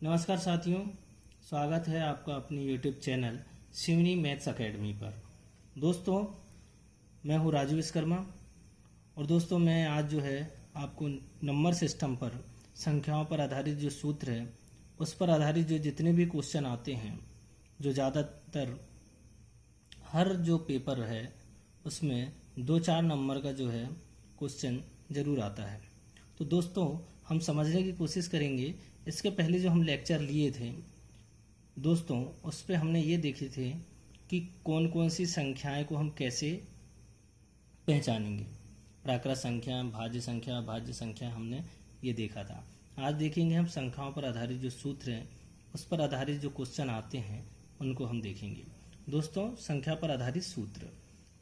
नमस्कार साथियों, स्वागत है आपका अपनी YouTube channel Shivani maths academy पर। दोस्तों, मैं हूँ राजू विश्वकर्मा और दोस्तों मैं आज जो है आपको नंबर सिस्टम पर संख्याओं पर आधारित जो सूत्र है उस पर आधारित जो जितने भी क्वेश्चन आते हैं, जो ज़्यादातर हर जो पेपर है उसमें 2-4 नंबर का जो है क्वेश्चन ज़रूर आता है। तो दोस्तों हम समझने की कोशिश करेंगे। इसके पहले जो हम लेक्चर लिए थे दोस्तों, उस पर हमने ये देखे थे कि कौन कौन सी संख्याएं को हम कैसे पहचानेंगे। प्राकृत संख्या, भाज्य संख्या हमने ये देखा था। आज देखेंगे हम संख्याओं पर आधारित जो सूत्र हैं उस पर आधारित जो क्वेश्चन आते हैं उनको हम देखेंगे। दोस्तों, संख्या पर आधारित सूत्र,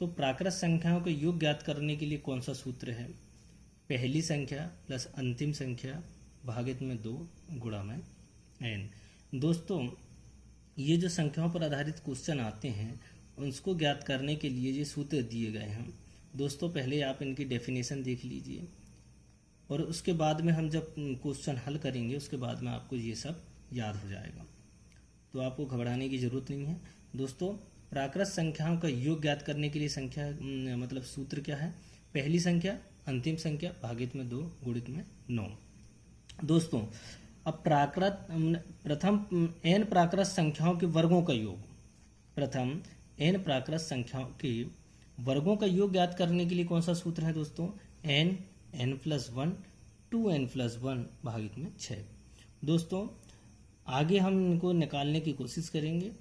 तो प्राकृत संख्याओं के योग ज्ञात करने के लिए कौन सा सूत्र है? पहली संख्या प्लस अंतिम संख्या भागित में 2 गुणा में n। दोस्तों, ये जो संख्याओं पर आधारित क्वेश्चन आते हैं उसको ज्ञात करने के लिए ये सूत्र दिए गए हैं। दोस्तों, पहले आप इनकी डेफिनेशन देख लीजिए और उसके बाद में हम जब क्वेश्चन हल करेंगे उसके बाद में आपको ये सब याद हो जाएगा, तो आपको घबराने की ज़रूरत नहीं है। दोस्तों, प्राकृत संख्याओं का योग ज्ञात करने के लिए संख्या मतलब सूत्र क्या है? पहली संख्या अंतिम संख्या भागित में 2 गुणित में 9। दोस्तों, अब प्रथम n प्राकृत संख्याओं के वर्गों का योग, प्रथम n प्राकृत संख्याओं के वर्गों का योग ज्ञात करने के लिए कौन सा सूत्र है दोस्तों? n+1 2n+1 भागित में 6। दोस्तों, आगे हम इनको निकालने की कोशिश करेंगे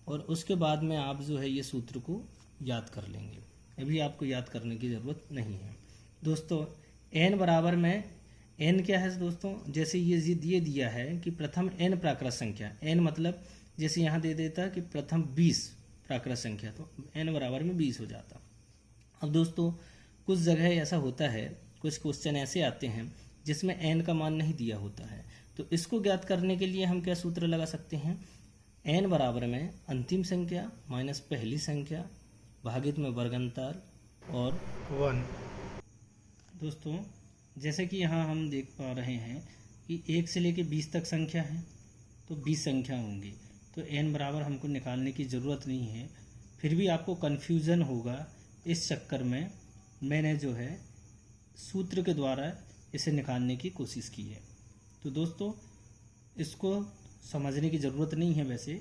और उसके बाद में आप जो है ये सूत्र को याद कर लेंगे। अभी आपको याद करने की ज़रूरत नहीं है। दोस्तों, n बराबर में n क्या है दोस्तों? जैसे ये दिया है कि प्रथम n प्राकृत संख्या, n मतलब जैसे यहाँ दे देता कि प्रथम 20 प्राकृत संख्या, तो n बराबर में 20 हो जाता। अब दोस्तों, कुछ जगह ऐसा होता है, कुछ क्वेश्चन ऐसे आते हैं जिसमें n का मान नहीं दिया होता है, तो इसको ज्ञात करने के लिए हम क्या सूत्र लगा सकते हैं? n बराबर में अंतिम संख्या माइनस पहली संख्या भागित में वर्गांतर और 1। दोस्तों, जैसे कि यहाँ हम देख पा रहे हैं कि 1 से लेकर 20 तक संख्या है, तो 20 संख्या होंगी, तो n बराबर हमको निकालने की ज़रूरत नहीं है। फिर भी आपको कन्फ्यूज़न होगा, इस चक्कर में मैंने जो है सूत्र के द्वारा इसे निकालने की कोशिश की है। तो दोस्तों, इसको समझने की ज़रूरत नहीं है वैसे,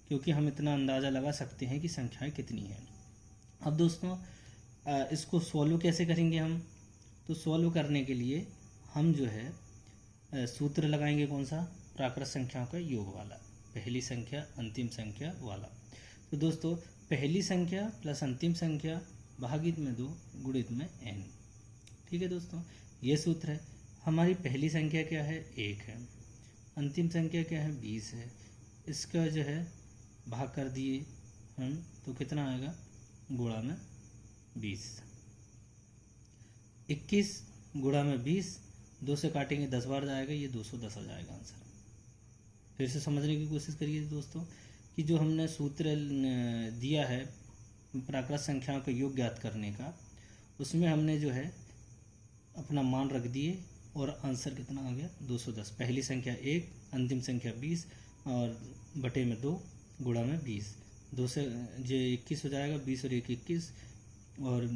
क्योंकि हम इतना अंदाज़ा लगा सकते हैं कि संख्याएं कितनी हैं। अब दोस्तों, इसको सॉल्व कैसे करेंगे हम? तो सॉल्व करने के लिए हम जो है सूत्र लगाएंगे कौन सा? प्राकृत संख्याओं का योग वाला, पहली संख्या अंतिम संख्या वाला। तो दोस्तों, पहली संख्या प्लस अंतिम संख्या भागित में 2 गुणित में n। ठीक है दोस्तों, ये सूत्र है। हमारी पहली संख्या क्या है? 1 है। अंतिम संख्या क्या है? 20 है। इसका जो है भाग कर दिए हम, तो कितना आएगा? गुणा में 20। 21 गुणा में 20, 2 से काटेंगे 10 बार जाएगा, ये 210 आ जाएगा आंसर। फिर से समझने की कोशिश करिए दोस्तों कि जो हमने सूत्र दिया है प्राकृत संख्याओं का योग ज्ञात करने का, उसमें हमने जो है अपना मान रख दिए और आंसर कितना आ गया? 210। पहली संख्या 1, अंतिम संख्या 20 और बटे में 2 गुणा में 20। 2 से जो 21 हो जाएगा, 20 और 1 21, और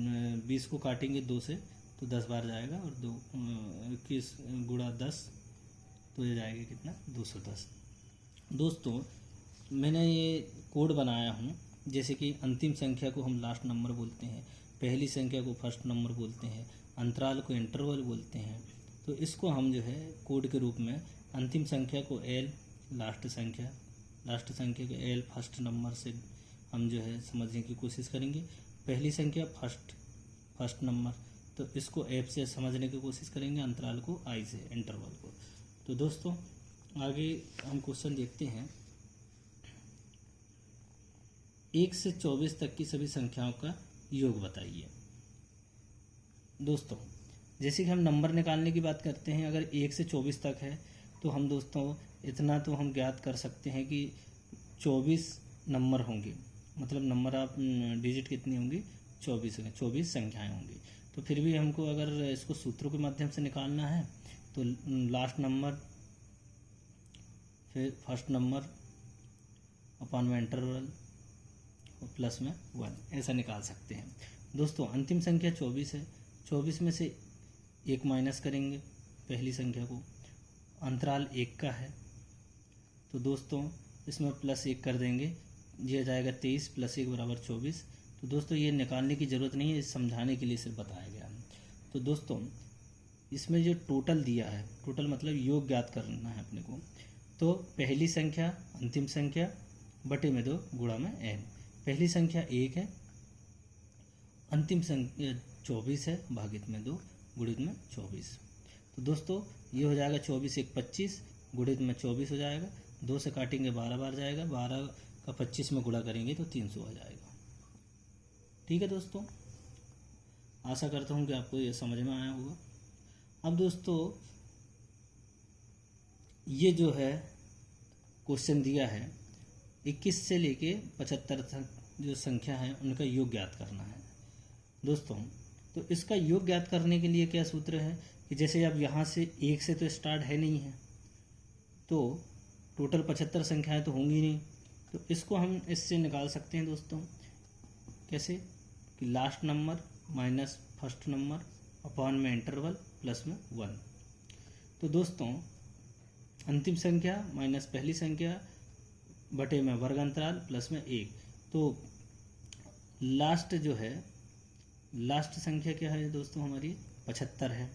20 को काटेंगे 2 से तो 10 बार जाएगा, और 21 गुणा 10 तो ये जाएगा कितना? 210। दोस्तों, मैंने ये कोड बनाया हूँ, जैसे कि अंतिम संख्या को हम लास्ट नंबर बोलते हैं, पहली संख्या को फर्स्ट नंबर बोलते हैं, अंतराल को इंटरवल बोलते हैं। तो इसको हम जो है कोड के रूप में अंतिम संख्या को L, लास्ट संख्या को L फर्स्ट नंबर से हम जो है समझने की कोशिश करेंगे। पहली संख्या फर्स्ट नंबर, तो इसको F से समझने की कोशिश करेंगे, अंतराल को I से, इंटरवल को। तो दोस्तों, आगे हम क्वेश्चन देखते हैं। 1 से 24 तक की सभी संख्याओं का योग बताइए। दोस्तों, जैसे कि हम नंबर निकालने की बात करते हैं, अगर 1 से 24 तक है तो हम दोस्तों इतना तो हम ज्ञात कर सकते हैं कि 24 नंबर होंगे, मतलब नंबर ऑफ डिजिट कितनी होंगी? 24 संख्याएं होंगी। तो फिर भी हमको अगर इसको सूत्रों के माध्यम से निकालना है तो लास्ट नंबर फिर फर्स्ट नंबर अपॉन में इंटरवल और प्लस में 1, ऐसा निकाल सकते हैं। दोस्तों अंतिम संख्या 24 है, 24 में से 1 माइनस करेंगे पहली संख्या को, अंतराल 1 का है तो दोस्तों इसमें प्लस 1 कर देंगे, ये आ जाएगा 23 + 1 = 24। तो दोस्तों ये निकालने की ज़रूरत नहीं है, समझाने के लिए सिर्फ बताया गया। तो दोस्तों इसमें जो टोटल दिया है, टोटल मतलब योग ज्ञात करना है अपने को, तो पहली संख्या अंतिम संख्या बटे में 2 गुणा में n। पहली संख्या 1 है, अंतिम संख्या 24 है, भागित में 2 गुणित में 24। तो दोस्तों ये हो जाएगा 24 × 1 = 25, गुणित में 24 हो जाएगा, 2 से काटेंगे 12 बार जाएगा, 12 का 25 में गुणा करेंगे तो 300 आ जाएगा। ठीक है दोस्तों, आशा करता हूँ कि आपको ये समझ में आया होगा। अब दोस्तों ये जो है क्वेश्चन दिया है 21 से लेके 75 तक जो संख्या है उनका योग ज्ञात करना है दोस्तों। तो इसका योग ज्ञात करने के लिए क्या सूत्र है कि जैसे अब यहाँ से 1 से तो स्टार्ट है नहीं है, तो टोटल 75 संख्याएं तो होंगी नहीं, तो इसको हम इससे निकाल सकते हैं दोस्तों। कैसे कि last number minus first number upon में इंटरवल प्लस में 1। तो दोस्तों अंतिम संख्या माइनस पहली संख्या बटे में वर्ग अंतराल प्लस में 1। तो लास्ट जो है, लास्ट संख्या क्या है दोस्तों हमारी 75 है,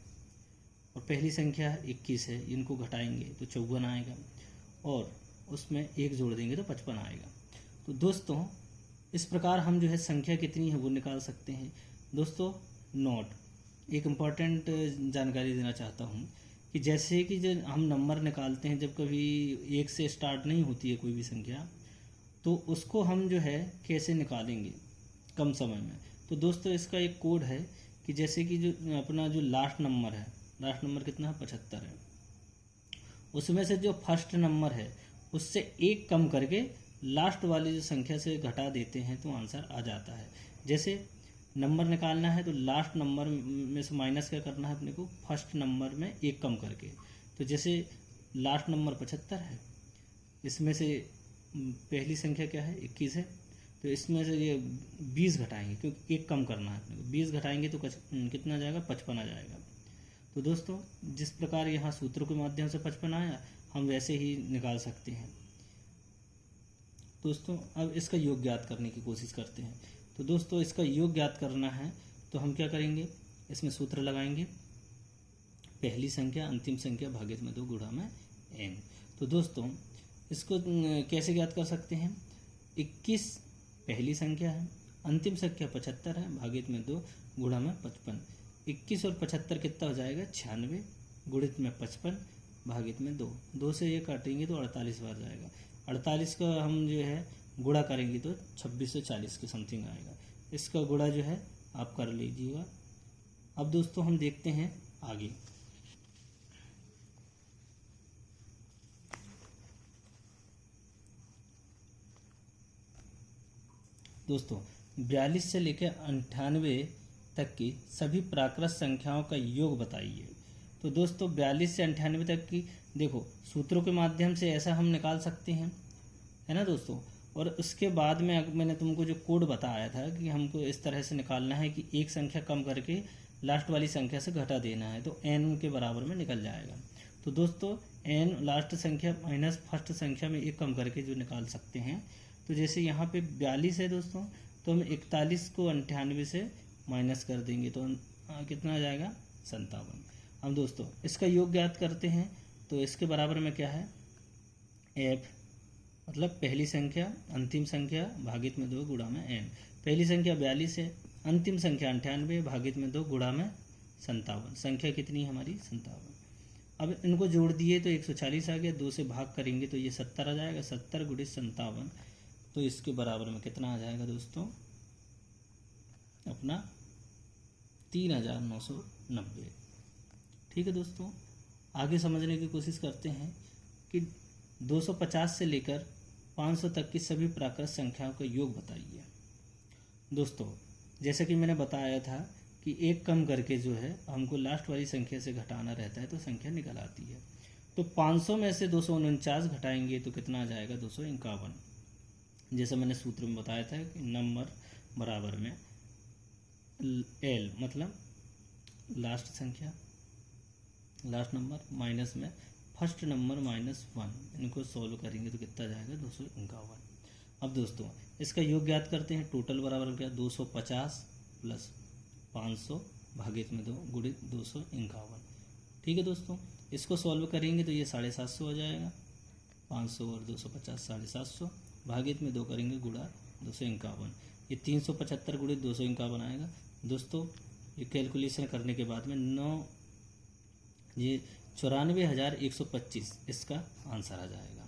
और पहली संख्या 21 है, इनको घटाएंगे तो 54 आएगा, और उसमें 1 जोड़ देंगे तो 55 आएगा। तो दोस्तों इस प्रकार हम जो है संख्या कितनी है वो निकाल सकते हैं। दोस्तों नोट एक इम्पॉर्टेंट जानकारी देना चाहता हूँ कि जैसे कि जो हम नंबर निकालते हैं, जब कभी 1 से स्टार्ट नहीं होती है कोई भी संख्या, तो उसको हम जो है कैसे निकालेंगे कम समय में। तो दोस्तों इसका एक कोड है कि जैसे कि जो अपना जो लास्ट नंबर है, लास्ट नंबर कितना है 75 है, उसमें से जो फर्स्ट नंबर है उससे 1 कम करके लास्ट वाली जो संख्या से घटा देते हैं तो आंसर आ जाता है। जैसे नंबर निकालना है तो लास्ट नंबर में से माइनस क्या करना है अपने को, फर्स्ट नंबर में 1 कम करके। तो जैसे लास्ट नंबर 75 है, इसमें से पहली संख्या क्या है 21 है, तो इसमें से ये 20 घटाएंगे क्योंकि 1 कम करना है अपने को, 20 घटाएंगे तो कितना आ जाएगा 55 आ जाएगा। तो दोस्तों जिस प्रकार यहाँ सूत्र के माध्यम से 55 आया, हम वैसे ही निकाल सकते हैं। दोस्तों अब इसका योग ज्ञात करने की कोशिश करते हैं। तो दोस्तों इसका योग ज्ञात करना है तो हम क्या करेंगे, इसमें सूत्र लगाएंगे, पहली संख्या अंतिम संख्या भागित में 2 गुणा में n। तो दोस्तों इसको कैसे ज्ञात कर सकते हैं, 21 पहली संख्या है, अंतिम संख्या 75 है, भागित में 2 गुणा में 55। 21 और 75 कितना हो जाएगा 96, गुणित में 55 भागित में 2, 2 से ये काटेंगे तो 48 बार जाएगा। 48 का हम जो है गुणा करेंगे तो 26 से 40 के समथिंग आएगा। इसका गुणा जो है आप कर लीजिएगा। अब दोस्तों हम देखते हैं आगे। दोस्तों 42 से लेकर 98 तक की सभी प्राकृत संख्याओं का योग बताइए। तो दोस्तों 42 से 98 तक की देखो सूत्रों के माध्यम से ऐसा हम निकाल सकते हैं, है ना दोस्तों। और उसके बाद में मैंने तुमको जो कोड बताया था कि हमको इस तरह से निकालना है कि एक संख्या कम करके लास्ट वाली संख्या से घटा देना है तो n के बराबर में निकल जाएगा। तो दोस्तों n लास्ट संख्या माइनस फर्स्ट संख्या में 1 कम करके जो निकाल सकते हैं। तो जैसे यहाँ पे 42 है दोस्तों, तो हम 41 को 98 से माइनस कर देंगे तो कितना आ जाएगा 57। हम दोस्तों इसका योग ज्ञात करते हैं तो इसके बराबर में क्या है, f मतलब पहली संख्या अंतिम संख्या भागित में 2 गुणा में n। पहली संख्या 42 है, अंतिम संख्या 98 भागित में 2 गुणा में 57। संख्या कितनी है हमारी 57। अब इनको जोड़ दिए तो 140 आ गया, 2 से भाग करेंगे तो ये 70 आ जाएगा, 70 गुणित 57। तो इसके बराबर में कितना आ जाएगा दोस्तों अपना 3990। ठीक है दोस्तों, आगे समझने की कोशिश करते हैं कि 250 से लेकर 500 तक की सभी प्राकृत संख्याओं का योग बताइए। दोस्तों जैसे कि मैंने बताया था कि 1 कम करके जो है हमको लास्ट वाली संख्या से घटाना रहता है तो संख्या निकल आती है। तो 500 में से 249 घटाएंगे तो कितना आ जाएगा? 251। जैसे मैंने सूत्र में बताया था कि नंबर बराबर में एल मतलब लास्ट संख्या, लास्ट नंबर माइनस में फर्स्ट नंबर -1, इनको सॉल्व करेंगे तो कितना जाएगा? 251। अब दोस्तों इसका योग ज्ञात करते हैं। टोटल बराबर क्या? 250 प्लस 500 भागित में 2 गुणित 251। ठीक है दोस्तों, इसको सॉल्व करेंगे तो ये 750 हो जाएगा। 500 और 250 750, भागित में 2 करेंगे गुणा 251, ये 375 गुणित 251 आएगा। दोस्तों ये कैलकुलेशन करने के बाद में 94,125 इसका आंसर आ जाएगा।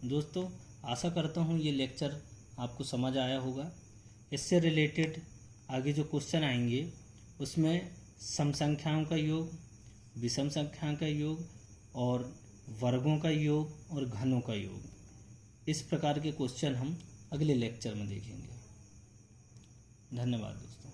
दोस्तों आशा करता हूँ ये लेक्चर आपको समझ आया होगा। इससे रिलेटेड आगे जो क्वेश्चन आएंगे उसमें सम संख्याओं का योग, विषम संख्याओं का योग और वर्गों का योग और घनों का योग, इस प्रकार के क्वेश्चन हम अगले लेक्चर में देखेंगे। धन्यवाद दोस्तों।